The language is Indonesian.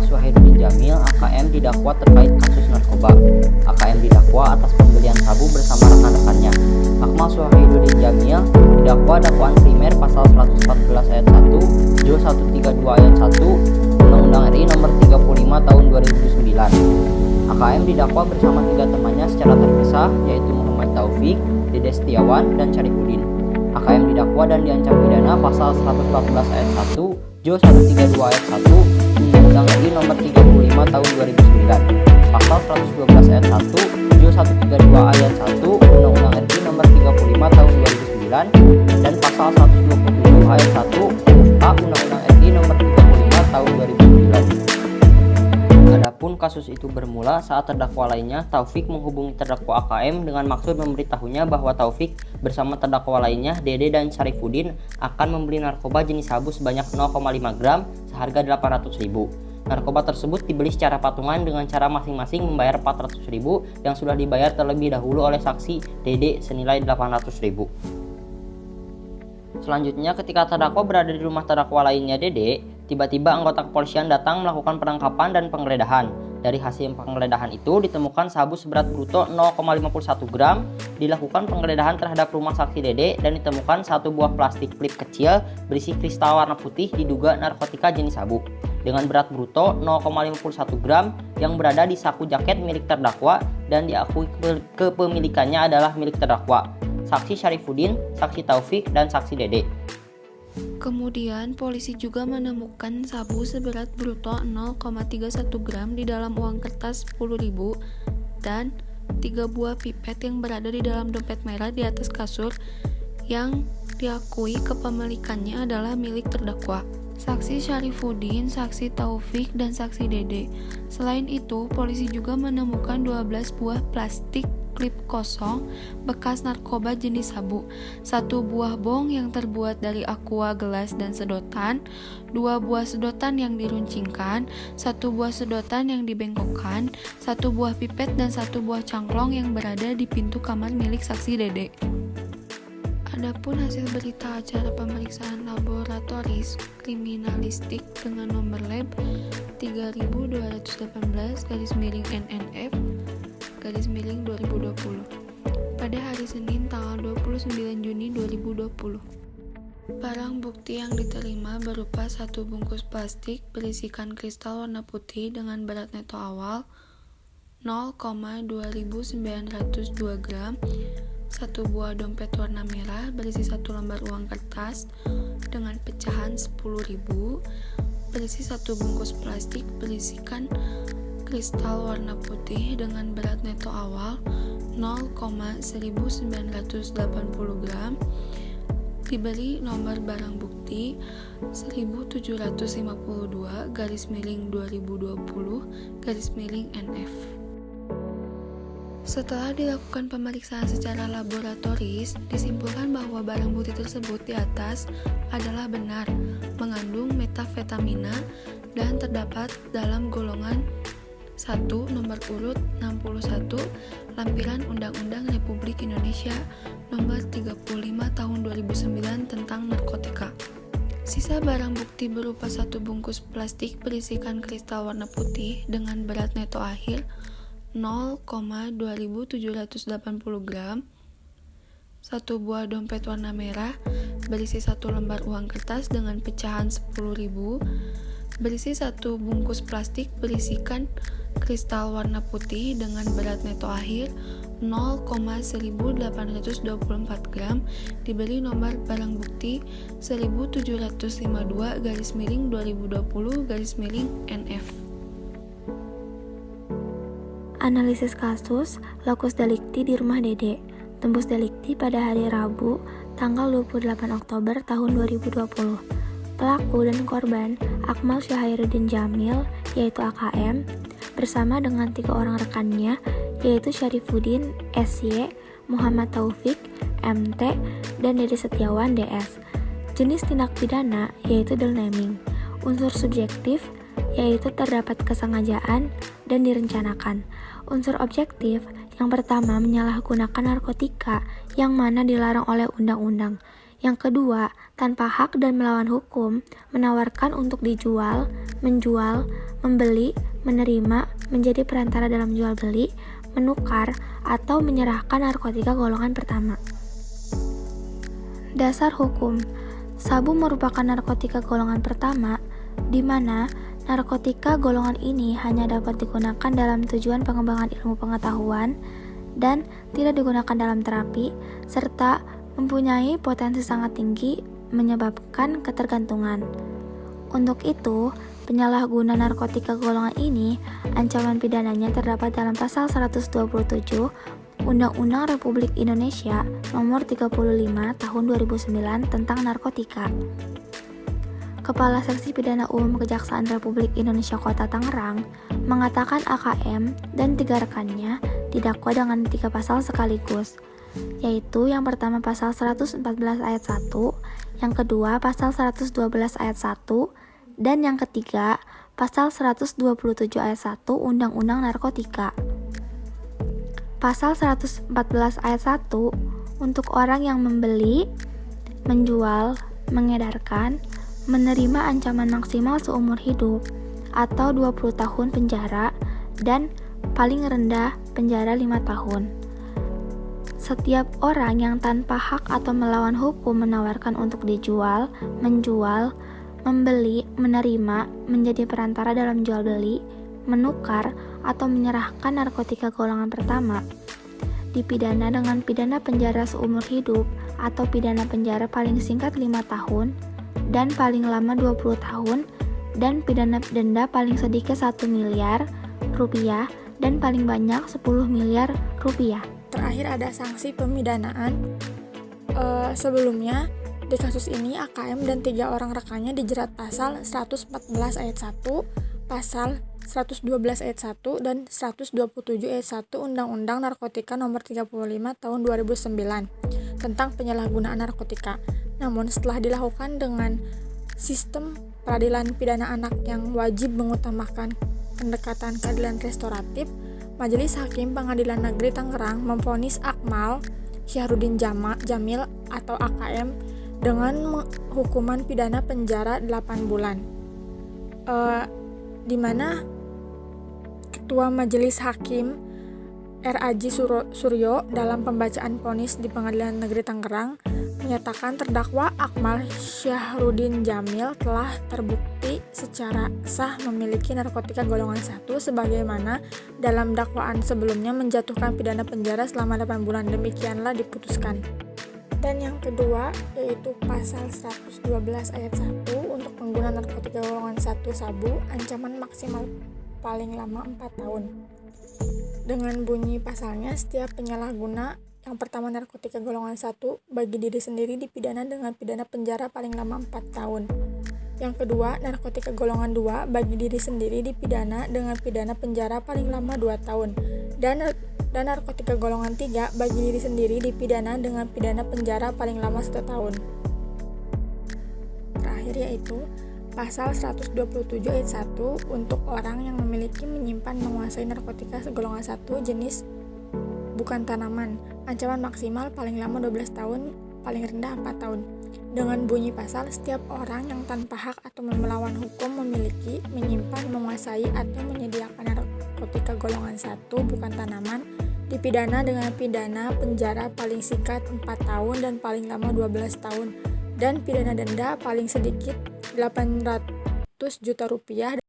Akmal Syahidudin Jamil (AKM) didakwa terkait kasus narkoba. AKM didakwa atas pembelian sabu bersama rekan-rekannya. Akmal Syahidudin Jamil didakwa dakwaan primer pasal 114 ayat 1, Jo 132 ayat 1, Undang-Undang RI nomor 35 tahun 2009. AKM didakwa bersama 3 temannya secara terpisah, yaitu Muhammad Taufik, Dede Setiawan, dan Syarifuddin. AKM didakwa dan diancam pidana pasal 114 ayat 1, Jo 132 ayat 1, Undang-Undang RI nomor 35 tahun 2009, pasal 112 ayat 1, Jo 132 ayat 1, Undang-Undang RI nomor 35 tahun 2009, dan pasal 127 ayat 1, huruf A Undang-Undang RI nomor 35 tahun 2009. Adapun kasus itu bermula saat terdakwa lainnya, Taufik, menghubungi terdakwa AKM dengan maksud memberitahunya bahwa Taufik bersama terdakwa lainnya, Dede dan Syarifuddin, akan membeli narkoba jenis sabu sebanyak 0,5 gram seharga 800.000. Narkoba tersebut dibeli secara patungan dengan cara masing-masing membayar 400.000 yang sudah dibayar terlebih dahulu oleh saksi Dede senilai 800.000. Selanjutnya, ketika terdakwa berada di rumah terdakwa lainnya Dede, tiba-tiba anggota kepolisian datang melakukan penangkapan dan penggeledahan. Dari hasil penggeledahan itu ditemukan sabu seberat bruto 0,51 gram. Dilakukan penggeledahan terhadap rumah saksi Dede dan ditemukan satu buah plastik klip kecil berisi kristal warna putih diduga narkotika jenis sabu dengan berat bruto 0,51 gram yang berada di saku jaket milik terdakwa dan diakui kepemilikannya adalah milik terdakwa, saksi Syarifuddin, saksi Taufik, dan saksi Dede. Kemudian, polisi juga menemukan sabu seberat bruto 0,31 gram di dalam uang kertas 10.000 dan 3 buah pipet yang berada di dalam dompet merah di atas kasur yang diakui kepemilikannya adalah milik terdakwa, saksi Syarifuddin, saksi Taufik, dan saksi Dede. Selain itu, polisi juga menemukan 12 buah plastik klip kosong bekas narkoba jenis sabu, 1 buah bong yang terbuat dari aqua, gelas, dan sedotan, 2 buah sedotan yang diruncingkan, 1 buah sedotan yang dibengkokkan, 1 buah pipet, dan 1 buah cangklong yang berada di pintu kamar milik saksi Dede. Adapun hasil berita acara pemeriksaan laboratoris kriminalistik dengan nomor lab 3218/NNF /2020 pada hari Senin tanggal 29 Juni 2020. Barang bukti yang diterima berupa 1 bungkus plastik berisikan kristal warna putih dengan berat neto awal 0,2902 gram, 1 buah dompet warna merah berisi 1 lembar uang kertas dengan pecahan 10.000, berisi 1 bungkus plastik berisikan kristal warna putih dengan berat neto awal 0,1980 gram, diberi nomor barang bukti 1752/2020/NF. Setelah dilakukan pemeriksaan secara laboratoris, disimpulkan bahwa barang bukti tersebut di atas adalah benar mengandung metafetamina dan terdapat dalam golongan 1 nomor urut 61 lampiran Undang-Undang Republik Indonesia nomor 35 tahun 2009 tentang narkotika. Sisa barang bukti berupa 1 bungkus plastik berisikan kristal warna putih dengan berat neto akhir 0,2780 gram, 1 buah dompet warna merah berisi 1 lembar uang kertas dengan pecahan 10.000, berisi 1 bungkus plastik berisikan kristal warna putih dengan berat neto akhir 0,1824 gram, diberi nomor barang bukti 1752/2020/NF. Analisis kasus lokus delikti di rumah Dede. Tembus delikti pada hari Rabu, tanggal 28 Oktober tahun 2020. Pelaku dan korban Akmal Syahidudin Jamil, yaitu AKM, bersama dengan 3 orang rekannya, yaitu Syarifuddin, SY, Muhammad Taufik, MT, dan Dede Setiawan, DS. Jenis tindak pidana yaitu delnaming. Unsur subjektif yaitu terdapat kesengajaan dan direncanakan. Unsur objektif yang pertama menyalahgunakan narkotika yang mana dilarang oleh undang-undang. Yang kedua, tanpa hak dan melawan hukum, menawarkan untuk dijual, menjual, membeli, menerima, menjadi perantara dalam jual beli, menukar, atau menyerahkan narkotika golongan pertama. Dasar hukum. Sabu merupakan narkotika golongan pertama, di mana narkotika golongan ini hanya dapat digunakan dalam tujuan pengembangan ilmu pengetahuan dan tidak digunakan dalam terapi, serta mempunyai potensi sangat tinggi menyebabkan ketergantungan. Untuk itu, penyalahguna narkotika golongan ini, ancaman pidananya terdapat dalam pasal 127 Undang-Undang Republik Indonesia Nomor 35 Tahun 2009 tentang narkotika. Kepala Seksi Pidana Umum Kejaksaan Republik Indonesia Kota Tangerang mengatakan AKM dan 3 rekannya didakwa dengan 3 pasal sekaligus, yaitu yang pertama pasal 114 ayat 1, yang kedua pasal 112 ayat 1, dan yang ketiga pasal 127 ayat 1 Undang-Undang Narkotika. Pasal 114 ayat 1 untuk orang yang membeli, menjual, mengedarkan, menerima ancaman maksimal seumur hidup atau 20 tahun penjara dan paling rendah penjara 5 tahun. Setiap orang yang tanpa hak atau melawan hukum menawarkan untuk dijual, menjual, membeli, menerima, menjadi perantara dalam jual beli, menukar, atau menyerahkan narkotika golongan pertama, dipidana dengan pidana penjara seumur hidup atau pidana penjara paling singkat 5 tahun dan paling lama 20 tahun dan pidana denda paling sedikit 1 miliar rupiah dan paling banyak 10 miliar rupiah. Terakhir ada sanksi pemidanaan. Sebelumnya di kasus ini AKM dan 3 orang rekannya dijerat pasal 114 ayat 1, pasal 112 ayat 1 dan 127 ayat 1 Undang-Undang Narkotika Nomor 35 Tahun 2009 tentang penyalahgunaan narkotika. Namun setelah dilakukan dengan sistem peradilan pidana anak yang wajib mengutamakan pendekatan keadilan restoratif, Majelis Hakim Pengadilan Negeri Tangerang memvonis Akmal Syahrudin Jamil atau AKM dengan hukuman pidana penjara 8 bulan. Di mana Ketua Majelis Hakim R.A.J. Suryo dalam pembacaan vonis di Pengadilan Negeri Tangerang menyatakan terdakwa Akmal Syahrudin Jamil telah terbukti secara sah memiliki narkotika golongan 1 sebagaimana dalam dakwaan sebelumnya menjatuhkan pidana penjara selama 8 bulan. Demikianlah diputuskan. Dan yang kedua yaitu pasal 112 ayat 1 untuk pengguna narkotika golongan 1 sabu, ancaman maksimal paling lama 4 tahun. Dengan bunyi pasalnya, setiap penyalahguna yang pertama narkotika golongan 1 bagi diri sendiri dipidana dengan pidana penjara paling lama 4 tahun. Yang kedua, narkotika golongan 2 bagi diri sendiri dipidana dengan pidana penjara paling lama 2 tahun. Dan narkotika golongan 3 bagi diri sendiri dipidana dengan pidana penjara paling lama 1 tahun. Terakhir yaitu pasal 127 ayat 1 untuk orang yang memiliki, menyimpan, menguasai narkotika golongan 1 jenis bukan tanaman, ancaman maksimal paling lama 12 tahun, paling rendah 4 tahun. Dengan bunyi pasal, setiap orang yang tanpa hak atau melawan hukum memiliki, menyimpan, menguasai, atau menyediakan narkotika golongan 1 bukan tanaman dipidana dengan pidana penjara paling singkat 4 tahun dan paling lama 12 tahun dan pidana denda paling sedikit 800 juta rupiah